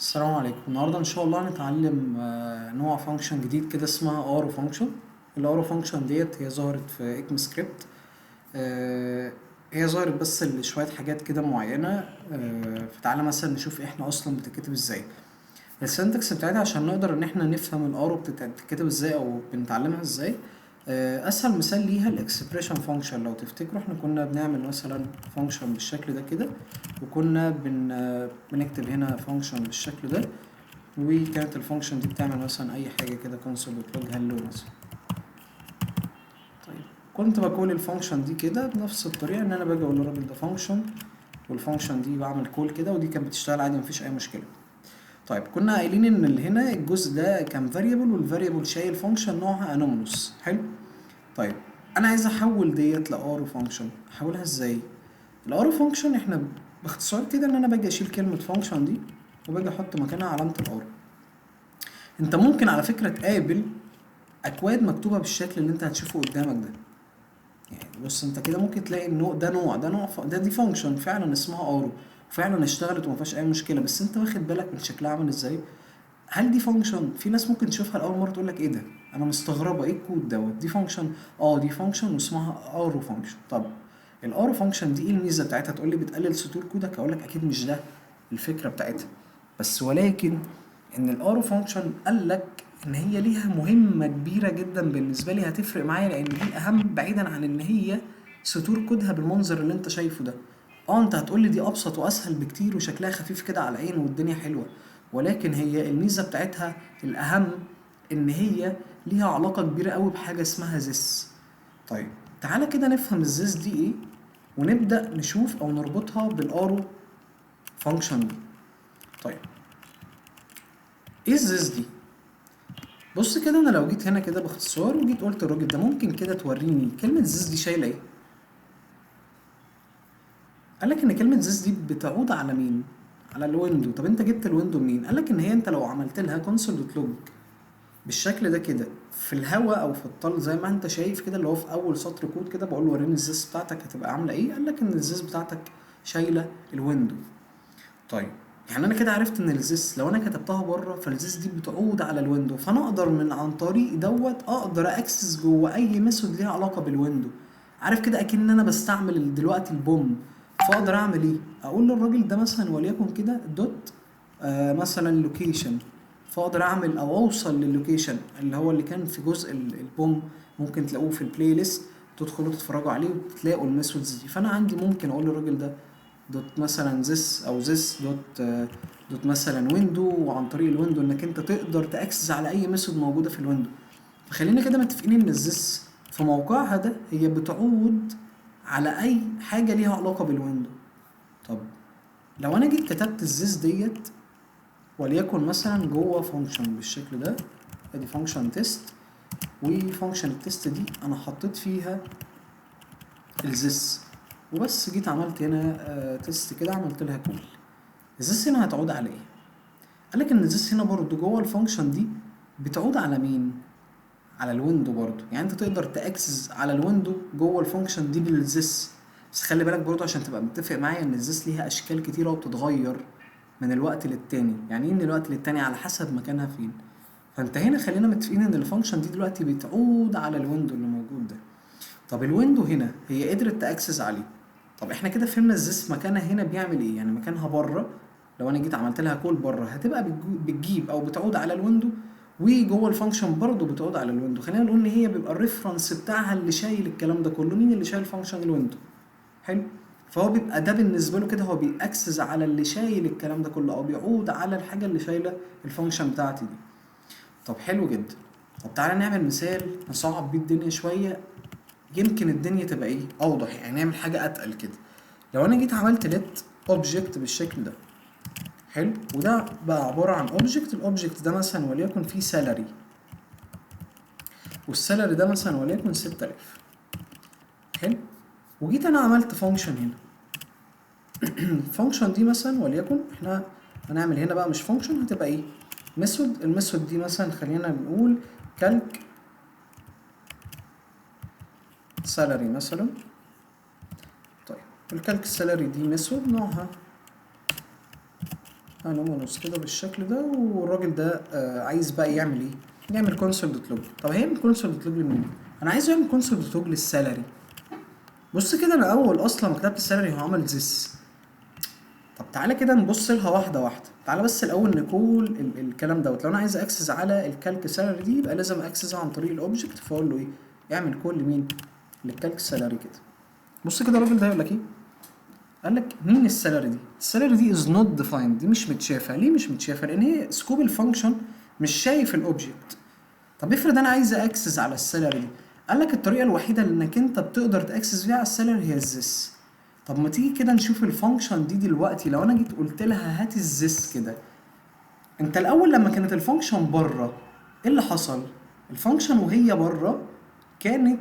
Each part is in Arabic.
السلام عليكم. النهارده ان شاء الله هنتعلم نوع فانكشن جديد كده اسمها ارو فانكشن. الارو فانكشن ديت هي ظهرت في اكم سكريبت. هي ظهرت بس لشويه حاجات كده معينه. فتعالى مثلا نشوف احنا اصلا بتتكتب ازاي. السنتكس بتاعتها عشان نقدر ان احنا نفهم الارو بتتكتب ازاي او بنتعلمها ازاي. اسهل مثال ليها الاكسبريشن فانكشن. لو تفتكروا احنا كنا بنعمل مثلا فانكشن بالشكل ده كده، وكنا بنكتب هنا فانكشن بالشكل ده، وكانت الفانكشن دي بتعمل مثلا اي حاجه كده كونسول دوت لوج هلو مثلا. طيب كنت بقول الفانكشن دي كده بنفس الطريقه، ان انا باجي اقول للراجل ده فانكشن، والفانكشن دي بعمل كول كده، ودي كانت بتشتغل عادي مفيش اي مشكله. طيب كنا قايلين ان اللي هنا الجزء ده كان فاريبل، والفاريبل شايل فانكشن نوعها انومالوس. حلو. طيب انا عايز احول ديت لارو فانكشن. احولها ازاي؟ الارو فانكشن احنا باختصار كده ان انا باجي اشيل كلمه فانكشن دي وباجي احط مكانها علامه الارو. انت ممكن على فكره تقابل اكواد مكتوبه بالشكل اللي انت هتشوفه قدامك ده. يعني بص انت كده ممكن تلاقي النوع ده دي فانكشن فعلا اسمها ارو، وفعلا اشتغلت وما فيهاش اي مشكله، بس انت واخد بالك من شكلها عامل ازاي؟ هل دي فانكشن؟ في ناس ممكن تشوفها لاول مره تقول لك ايه ده، انا مستغربه ايه الكود دوت، دي فانكشن؟ دي فانكشن واسمها ارو فانكشن. طب الارو فانكشن دي ايه الميزه بتاعتها؟ تقول لي بتقلل سطور كودك، اقول لك اكيد مش ده الفكره بتاعتها، بس ولكن ان الارو فانكشن قال لك ان هي ليها مهمه كبيره جدا بالنسبه لي، هتفرق معايا لان دي الاهم، بعيدا عن ان هي سطور كودها بالمنظر اللي انت شايفه ده. انت هتقول لي دي ابسط واسهل بكتير وشكلها خفيف كده على العين والدنيا حلوه، ولكن هي الميزه بتاعتها الاهم ان هي ليها علاقه كبيره قوي بحاجه اسمها زس. طيب تعالى كده نفهم الزس دي ايه، ونبدا نشوف او نربطها بالارو فانكشن دي. طيب ايه الزس دي؟ بص كده، انا لو جيت هنا كده باختصار وجيت قلت الراجل ده ممكن كده توريني كلمه زس دي شايله ايه؟ قال لك ان كلمه زس دي بتعود على مين؟ على الويندو. طب انت جبت الويندو منين؟ قال لك ان هي انت لو عملت لها كونسول دوت لوج بالشكل ده كده في الهواء او في الطل زي ما انت شايف كده، اللي هو في اول سطر كود كده بقول له وريني الزيس بتاعتك هتبقى عامله ايه، قال لك ان الزيس بتاعتك شايله الويندو. طيب يعني انا كده عرفت ان الزيس لو انا كتبتها بره فالزيس دي بتعود على الويندو، فانا اقدر من عن طريق دوت اقدر اكسس جوه اي ميثود ليها علاقه بالويندو. عارف كده اكن انا بستعمل دلوقتي البوم. فاقدر اعمل ايه؟ اقول للراجل ده مثلا وليكن كده دوت مثلا لوكيشن، فاقدر اعمل او اوصل للوكيشن اللي هو اللي كان في جزء البوم. ممكن تلاقوه في البلاي ليست، تدخلوا تتفرجوا عليه وتلاقوا الميثودز دي. فانا عندي ممكن اقول للراجل ده دوت مثلا this او this دوت مثلا ويندو، وعن طريق الويندو انك انت تقدر تاكسس على اي ميثود موجوده في الويندو. فخلينا كده متفقين ان الزس في موقعها ده هي بتعود على اي حاجه ليها علاقه بالويندو. طب لو انا جيت كتبت الزس ديت وليكن مثلا جوه فانكشن بالشكل ده، ادي فانكشن تيست، وفانكشن التيست دي انا حطيت فيها الزس، وبس جيت عملت هنا تيست كده عملت لها كول، الزس هنا هتعود على ايه؟ قالك ان الزس هنا برضو جوه الفانكشن دي بتعود على مين؟ على الويندو برضو. يعني انت تقدر تاكسس على الويندو جوه الفانكشن دي بالزس، بس خلي بالك برضو عشان تبقى متفق معايا ان الزس ليها اشكال كتيره وبتتغير من الوقت للتاني. يعني ايه من الوقت للتاني؟ على حسب مكانها فين. فانت هنا خلينا متفقين ان الفانكشن دي دلوقتي بتعود على الويندو اللي موجود ده. طب الويندو هنا هي قدرت تاكسس عليه. طب احنا كده فهمنا الزس مكانها هنا بيعمل ايه، يعني مكانها بره. لو انا جيت عملت لها كول بره هتبقى بتجيب او بتعود على الويندو، وجوه الفانكشن برضه بتعود على الويندو. خلينا نقول ان هي بيبقى الريفرنس بتاعها اللي شايل الكلام ده كله. مين اللي شايل فانكشن الويندو؟ حلو. فهو بيبقى ده بالنسبه له كده هو بيأكسس على اللي شايل الكلام ده كله، او بيعود على الحاجه اللي شايله الفانكشن بتاعتي دي. طب حلو جدا. طب تعالى نعمل مثال نصعب بيه الدنيا شويه، يمكن الدنيا تبقى ايه اوضح، يعني نعمل حاجه اتقل كده. لو انا جيت عملت ليت اوبجكت بالشكل ده، حلو، وده بقى عباره عن اوبجكت. الاوبجكت ده مثلا وليكن فيه سالري، والسالري ده مثلا وليكن 6000. حلو. وجيت انا عملت فانكشن هنا. الفانكشن دي مثلا وليكن احنا هنعمل هنا بقى مش فانكشن، هتبقى ايه؟ ميثود. الميثود دي مثلا خلينا نقول كالك سالري مثلا. طيب الكالك سالري دي ميثود نوعها انونيمous كده بالشكل ده، والراجل ده عايز بقى يعمل ايه؟ يعمل كونسول دوت لوج. طب هيعمل كونسول دوت لوج لمين؟ انا عايزه يعمل كونسول دوت لوج للسالري. بص كده، انا اول اصلا ما كتبت السالري هو عمل this. طب تعالى كده نبص لها واحده واحده. تعالى بس الاول نقول الكلام دوت. لو انا عايز اكسس على الكالك سالري دي يبقى لازم اكسس عن طريق الاوبجكت، فاقول له ايه؟ اعمل كول لمين؟ للكالك سالري كده. بص كده الراجل ده هيقول لك ايه؟ قال لك مين السالري دي؟ السالري دي از نوت ديفايند، دي مش متشافه. ليه مش متشافه؟ لان هي سكوب الفانكشن مش شايف الاوبجكت. طب افرض انا عايز اكسس على السالري دي. قال لك الطريقه الوحيده اللي انك انت بتقدر تاكسس بيها على السالري هي الزس. طب ما تيجي كده نشوف الفانكشن دي دلوقتي. لو انا جيت قلت لها هات الزس كده، انت الاول لما كانت الفانكشن بره ايه اللي حصل؟ الفانكشن وهي بره كانت،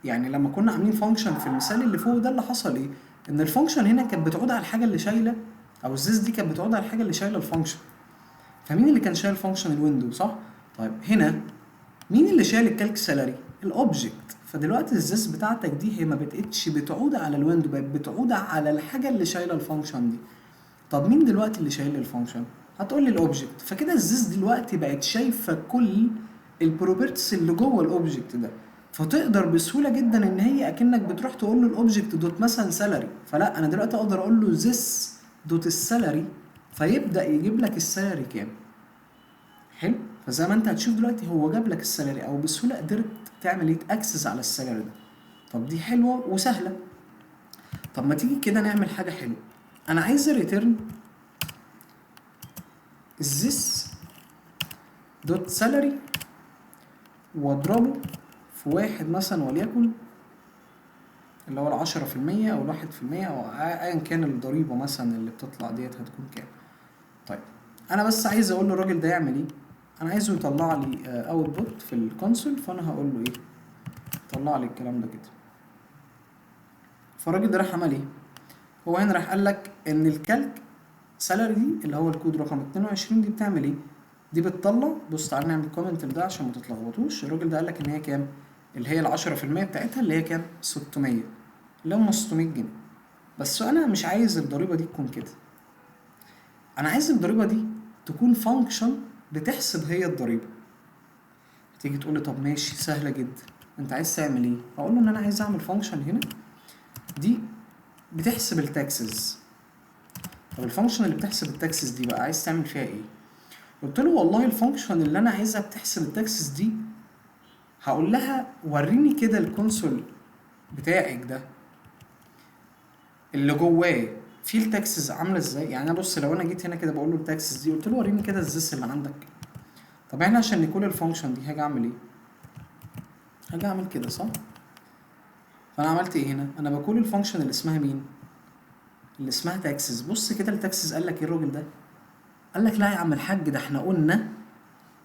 يعني لما كنا عاملين فانكشن في المثال اللي فوق ده، اللي حصل ايه؟ ان الفانكشن هنا كانت بتعود على الحاجه اللي شايله، او الزيس دي كانت بتعود على الحاجه اللي شايله الفانكشن. فمين اللي كان شايل فانكشن الويندو؟ صح؟ طيب هنا مين اللي شايل الكالك سالري؟ الاوبجكت. فدلوقتي الزيس بتاعتك دي هي ما بقتش بتعود على الويندو، بقت بتعود على الحاجه اللي شايله الفانكشن دي. طب مين دلوقتي اللي شايل الفانكشن؟ هتقول لي الاوبجكت. فكده الزيس دلوقتي بقت شايفه كل البروبرتيز اللي جوه الاوبجكت ده، فتقدر بسهوله جدا ان هي اكنك بتروح تقول له الاوبجكت دوت مثلا سالري. فلا، انا دلوقتي اقدر اقول له ذس دوت السالري، فيبدا يجيب لك السالري كام. حلو. فزي ما انت هتشوف دلوقتي هو جاب لك السالري، او بسهوله قدرت تعمل ايه؟ تاكسس على السالري ده. طب دي حلوه وسهله. طب ما تيجي كده نعمل حاجه حلوه. انا عايز ريتيرن this دوت سالري واضربه في واحد مثلا، وليكن اللي هو 10% او 1%، او ايا كان الضريبه مثلا اللي بتطلع ديت هتكون كام. طيب انا بس عايز اقول للراجل ده يعمل ايه. انا عايزه يطلع لي اوتبوت في الكونسول، فانا هقول له ايه؟ طلع لي الكلام ده كده. فالراجل ده راح عمل ايه؟ هو هنا راح قال لك ان الكالك سالري دي اللي هو الكود رقم 22 دي بتعمل ايه؟ دي بتطلع، بص تعالى نعمل كومنت لده عشان ما تتلخبطوش. الراجل ده قال لك ان هي كام؟ اللي هي ال 10% بتاعتها اللي هي كام؟ 600، اللي هم 600 جنيه. بس انا مش عايز الضريبه دي تكون كده. انا عايز الضريبه دي تكون فانكشن بتحسب هي الضريبه. تيجي تقول لي طب ماشي سهله جدا، انت عايز تعمل ايه؟ اقول له ان انا عايز اعمل فانكشن هنا دي بتحسب التاكسز. طب الفانكشن اللي بتحسب التاكسز دي بقى عايز تعمل فيها ايه؟ قلت له والله الفانكشن اللي انا عايزها بتحسب التاكسز دي، هقول لها وريني كده الكونسول بتاعك ده اللي جواه فيه التاكسز عامله ازاي. يعني انا بص، لو انا جيت هنا كده بقول له التاكسز دي، قلت له وريني كده الزيس اللي عندك. طب احنا عشان نكول الفانكشن دي هاجي اعمل ايه؟ هاجي اعمل كده صح؟ فانا عملت ايه هنا؟ انا بكول الفانكشن اللي اسمها مين؟ اللي اسمها تاكسز. بص كده التاكسز قال لك ايه الراجل ده؟ قال لك لا يا عم الحاج، ده احنا قلنا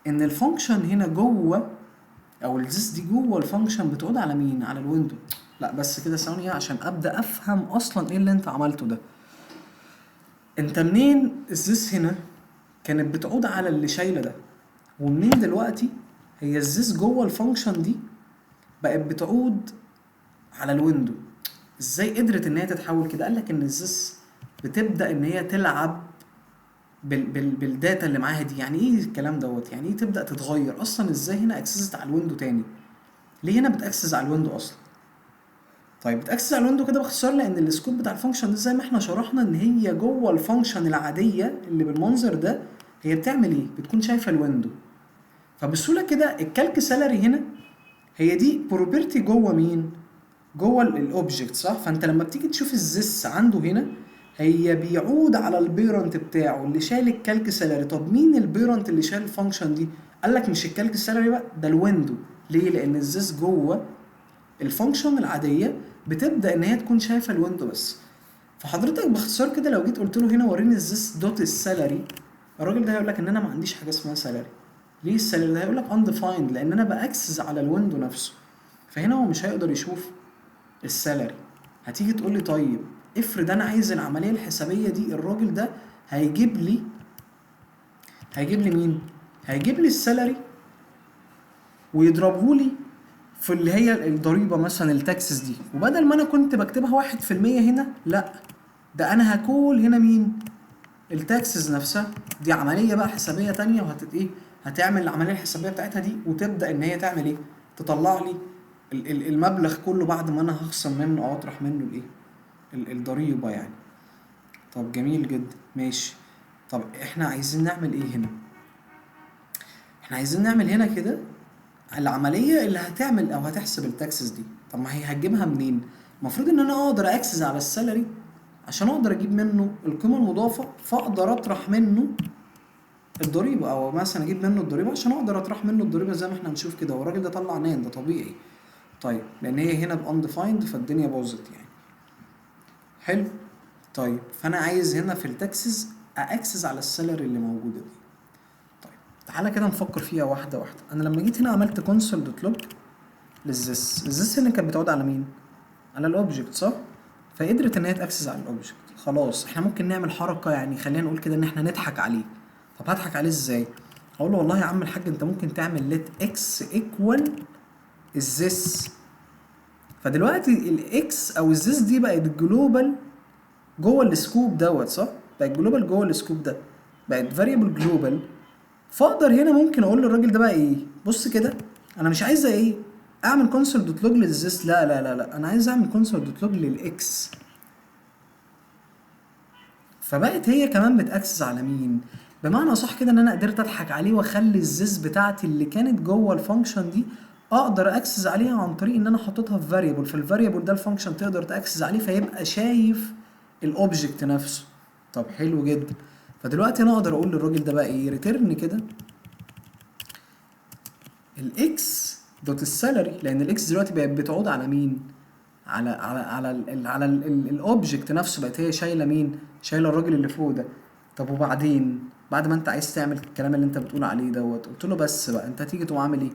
ان الفانكشن هنا جوه، او الزيس دي جوه الفانكشن بتعود على مين؟ على الويندو. لا بس كده ثانيه عشان ابدا افهم اصلا ايه اللي انت عملته ده. انت منين الزيس هنا كانت بتعود على اللي شايله ده، ومنين دلوقتي هي الزيس جوه الفانكشن دي بقت بتعود على الويندو؟ ازاي قدرت ان هي تتحول كده؟ قال لك ان الزيس بتبدا ان هي تلعب بالداتا اللي معاها دي. يعني ايه الكلام دوت؟ يعني ايه تبدا تتغير اصلا؟ ازاي هنا اكسست على الويندو تاني؟ ليه هنا بتاكسس على الويندو اصلا؟ طيب بتاكسس على الويندو كده باختصار لان السكوب بتاع الفانكشن ده زي ما احنا شرحنا ان هي جوه الفانكشن العاديه اللي بالمنظر ده، هي بتعمل ايه؟ بتكون شايفه الويندو. فبسهوله كده الكالك سالري هنا هي دي بروبرتي جوه مين؟ جوه الاوبجكت صح؟ فانت لما بتيجي تشوف الزس عنده هنا هي بيعود على البيرنت بتاعه اللي شايل الكالك سالري. طب مين البيرنت اللي شايل الفانكشن دي؟ قال لك مش الكالك سالري بقى، ده الويندو. ليه؟ لان الزس جوه الفانكشن العاديه بتبدا ان هي تكون شايفه الويندو بس. فحضرتك باختصار كده لو جيت قلت له هنا وريني الزس دوت السالري، الراجل ده هيقول لك ان انا ما عنديش حاجه اسمها سالري. ليه السالري ده؟ هيقول لك undefined، لان انا باكسس على الويندو نفسه. فهنا هو مش هيقدر يشوف السالري. هتيجي تقول لي طيب افرض انا عايز العمليه الحسابيه دي، الراجل ده هيجيب لي مين؟ هيجيب لي السالري ويضربه لي في اللي هي الضريبه مثلا التاكسس دي، وبدل ما انا كنت بكتبها 1% هنا، لا ده انا هكول هنا مين؟ التاكسز نفسها دي عمليه بقى حسابيه تانية، هتعمل العمليه الحسابيه بتاعتها دي وتبدا ان هي تعمل ايه، تطلع لي المبلغ كله بعد ما انا هخصم منه او اطرح منه الايه، الضريبه يعني. طب جميل جدا ماشي. طب احنا عايزين نعمل ايه هنا؟ احنا عايزين نعمل هنا كده العمليه اللي هتعمل او هتحسب التاكسز دي. طب ما هي هتجيبها منين؟ المفروض ان انا اقدر اكسس على السالري عشان اقدر اجيب منه القيمه المضافه، فاقدر اطرح منه الضريبه، او مثلا اجيب منه الضريبه عشان اقدر اطرح منه الضريبه زي ما احنا هنشوف كده. والراجل ده طلع نان، ده طبيعي. طيب لان هي هنا بانديفايند فالدنيا باظت يعني. حلو. طيب فانا عايز هنا في التاكسز اكسس على السالري اللي موجوده دي. طيب تعالى كده نفكر فيها واحده واحده. انا لما جيت هنا عملت كونسول دوت لوج للزس، الزس هنا كانت بتعود على مين؟ على الاوبجكت صح؟ فقدرت ان هي تاكسس على الاوبجكت. خلاص احنا ممكن نعمل حركه، يعني خلينا نقول كده ان احنا نضحك عليه. طب هضحك عليه ازاي؟ اقول له والله يا عم الحاج انت ممكن تعمل ليت اكس ايكوال الزس. فدلوقتي الاكس او الزس دي بقت جلوبال جوه السكوب دوت صح؟ بقت جلوبال جوه السكوب ده، بقت فاريبل جلوبال. فاقدر هنا ممكن اقول للراجل ده بقى ايه؟ بص كده، انا مش عايز ايه؟ اعمل كونسول دوت لوج للزس، لا لا لا لا، انا عايز اعمل كونسول دوت لوج للاكس. فبقت هي كمان بتاكسس على مين؟ بمعنى صح كده ان انا قدرت اضحك عليه واخلي الزيز بتاعتي اللي كانت جوه الفانكشن دي اقدر اكسس عليها عن طريق ان انا حطيتها في فاريبل، فالفاريبل ده الفانكشن تقدر تاكسس عليه فيبقى شايف الاوبجكت نفسه. طب حلو جدا. فدلوقتي انا اقدر اقول للراجل ده بقى ايه؟ ريتيرن كده الاكس دوت السالري، لان الاكس دلوقتي بقت بتعود على مين؟ على الاوبجكت نفسه، بقت هي شايله مين؟ شايله الراجل اللي فوق ده. طب وبعدين بعد ما انت عايز تعمل الكلام اللي انت بتقول عليه دوت، قلت له بس بقى انت هتيجي تقوم عامل ايه؟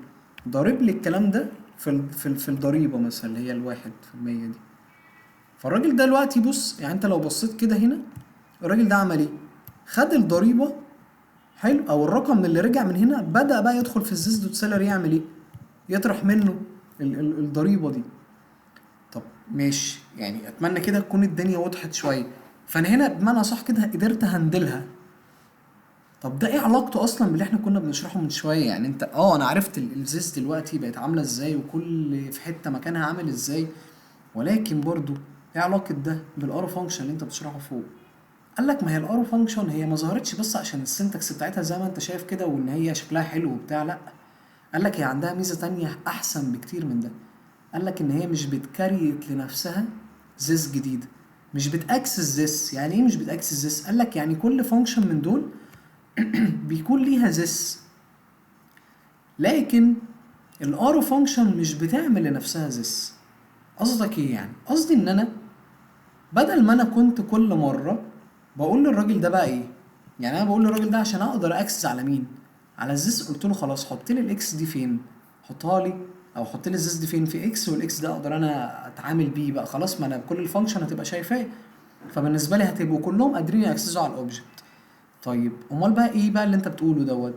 ضارب لي الكلام ده في الضريبه مثلا اللي هي ال1% دي. فالراجل ده دلوقتي بص، يعني انت لو بصيت كده هنا الراجل ده عمل ايه؟ خد الضريبه حلو، او الرقم اللي رجع من هنا بدأ بقى يدخل في الزيز دوت سالري يعمل ايه؟ يطرح منه الضريبه دي. طب ماشي، يعني اتمنى كده تكون الدنيا وضحت شويه. فانا هنا بمعنى صح كده قدرت هندلها. طب ده ايه علاقته اصلا باللي احنا كنا بنشرحه من شويه؟ يعني انت انا عرفت الزيز دلوقتي بقت عامله ازاي وكل في حته مكانها عامل ازاي، ولكن برضو ايه علاقه ده بالارو فانكشن اللي انت بتشرحه فوق؟ قال لك ما هي الارو فانكشن هي ما ظهرتش بس عشان السنتكس بتاعتها زي ما انت شايف كده وان هي شكلها حلو وبتاع، لا. قال لك هي عندها ميزه تانية احسن بكتير من ده. قال لك ان هي مش بتكريت لنفسها زيس جديده، مش بتاكسس زيس. يعني ايه مش بتاكسس زيس؟ قال لك يعني كل فانكشن من دول بيكون ليها زيس، لكن الارو فانكشن مش بتعمل لنفسها زيس. قصدك ايه يعني؟ قصدي ان انا بدل ما انا كنت كل مره بقول للراجل ده بقى ايه، يعني انا بقول للراجل ده عشان اقدر اكسس على مين؟ على الزيس. قلت له خلاص حط لي الاكس دي فين؟ حطها لي، او حط لي الزيس دي فين؟ في اكس، والاكس ده اقدر انا اتعامل بيه بقى خلاص، ما انا كل الفانكشن هتبقى شايفاه، فبالنسبه لي هتبقوا كلهم قادرين ياكسسوا على الاوبجكت. طيب امال بقى ايه بقى اللي انت بتقوله دوت؟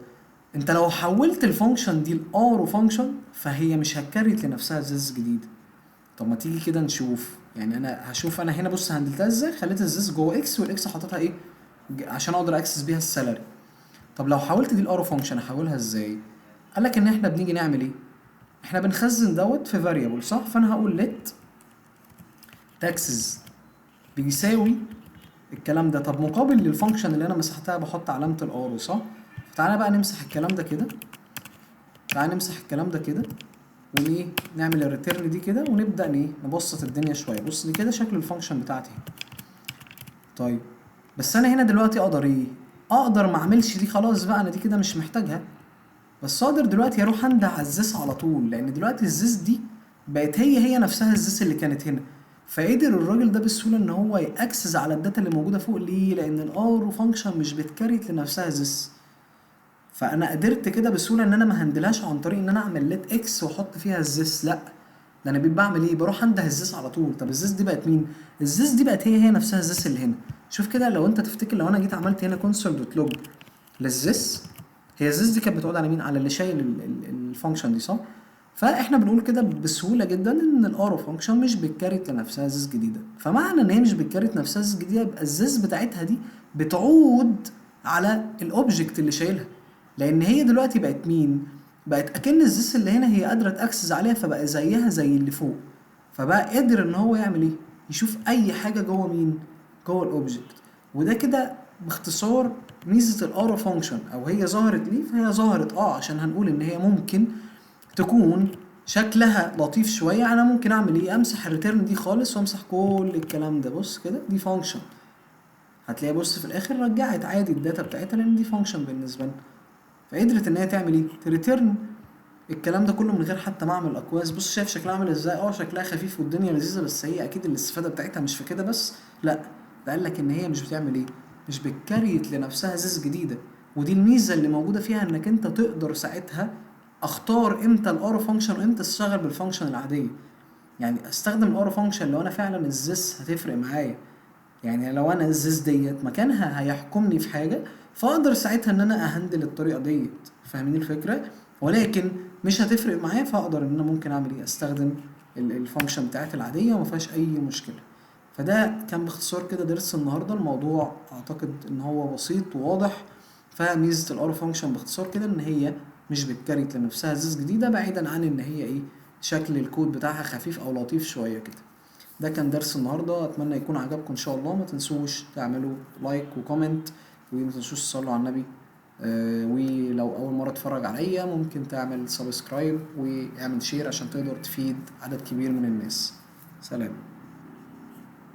انت لو حولت الفانكشن دي لارو فانكشن فهي مش هتكريت لنفسها زيس جديد. طب ما تيجي كده نشوف، يعني انا هشوف انا هنا بص هندلتها ازاي. خليت الزيس جوه اكس والاكس حطيتها ايه؟ عشان اقدر اكسس بيها السالري. طب لو حولت دي الارو فانكشن احولها ازاي؟ قال لك ان احنا بنيجي نعمل ايه؟ احنا بنخزن دوت في فاريبل صح؟ فانا هقول let taxes بيساوي الكلام ده. طب مقابل للفانكشن اللي انا مسحتها بحط علامه الارو صح؟ فتعالى بقى نمسح الكلام ده كده، تعالى نمسح الكلام ده كده ونيه نعمل الريتيرن دي كده ونبدا نبسط الدنيا شويه. بص دي كده شكل الفانكشن بتاعتي. طيب بس انا هنا دلوقتي اقدر ايه؟ اقدر ما اعملش دي خلاص بقى، انا دي كده مش محتاجها. بس اقدر دلوقتي اروح انده على الزيس على طول، لان دلوقتي الزيس دي بقت هي نفسها الزيس اللي كانت هنا. فقدر الراجل ده بسهوله ان هو ياكسس على الداتا اللي موجوده فوق. ليه؟ لان الارو فانكشن مش بتكريت لنفسها زيس. فانا قدرت كده بسهوله ان انا ما هندلهاش عن طريق ان انا اعمل ليت اكس واحط فيها الزيس، لا. ده انا بعمل ايه؟ بروح انده الزيس على طول. طب الزيس دي بقت مين؟ الزيس دي بقت هي نفسها الزيس اللي هنا. شوف كده لو انت تفتكر، لو انا جيت عملت هنا كونسول دوت لوج للزيس، هي الزيس دي كانت بتقعد على مين؟ على اللي شايل الفانكشن دي صح؟ فاحنا بنقول كده بسهوله جدا ان الارو فانكشن مش بتكريت لنفسها زيز جديده. فمعنى ان هي مش بتكريت نفسها زيز جديده يبقى الزيز بتاعتها دي بتعود على الاوبجكت اللي شايلها، لان هي دلوقتي بقت مين؟ بقت اكن الزيز اللي هنا هي قادره تاكسس عليها، فبقى زيها زي اللي فوق، فبقى قادر ان هو يعمل ايه؟ يشوف اي حاجه جوه مين؟ جوه الاوبجكت. وده كده باختصار ميزه الارو فانكشن. او هي ظهرت ليه؟ فهي ظهرت عشان هنقول ان هي ممكن تكون شكلها لطيف شويه. انا ممكن اعمل ايه؟ امسح الريتيرن دي خالص وامسح كل الكلام ده. بص كده دي فانكشن، هتلاقي بص في الاخر رجعت عادي الداتا بتاعتها لان دي فانكشن بالنسبه لنا. فقدرت ان هي تعمل ايه؟ تريتيرن الكلام ده كله من غير حتى ما اعمل اكواز. بص شايف شكلها عامل ازاي؟ شكلها خفيف والدنيا لذيذه، بس هي اكيد الاستفاده بتاعتها مش في كده بس، لا، ده قال لك ان هي مش بتعمل ايه؟ مش بتكريت لنفسها زيز جديده. ودي الميزه اللي موجوده فيها، انك انت تقدر ساعتها اختار امتى الارو فانكشن وامتى اشتغل بالفانكشن العاديه. يعني استخدم الارو فانكشن لو انا فعلا الزيس هتفرق معايا، يعني لو انا الزيز ديت مكانها هيحكمني في حاجه، فاقدر ساعتها ان انا اهندل الطريقه ديت. فاهمين الفكره؟ ولكن مش هتفرق معايا، فاقدر ان انا ممكن اعمل ايه؟ استخدم الفانكشن بتاعتي العاديه وما فيهاش اي مشكله. فده كان باختصار كده درس النهارده. الموضوع اعتقد ان هو بسيط وواضح. فميزه الارو فانكشن باختصار كده ان هي مش بتكريت لنفسها زيز جديده، بعيدا عن ان هي ايه؟ شكل الكود بتاعها خفيف او لطيف شويه كده. ده كان درس النهارده، اتمنى يكون عجبكم ان شاء الله. ما تنسوش تعملوا لايك وكومنت، وما تنسوش تصلوا على النبي. ولو اول مره تتفرج عليا ممكن تعمل سبسكرايب واعمل شير عشان تقدر تفيد عدد كبير من الناس. سلام.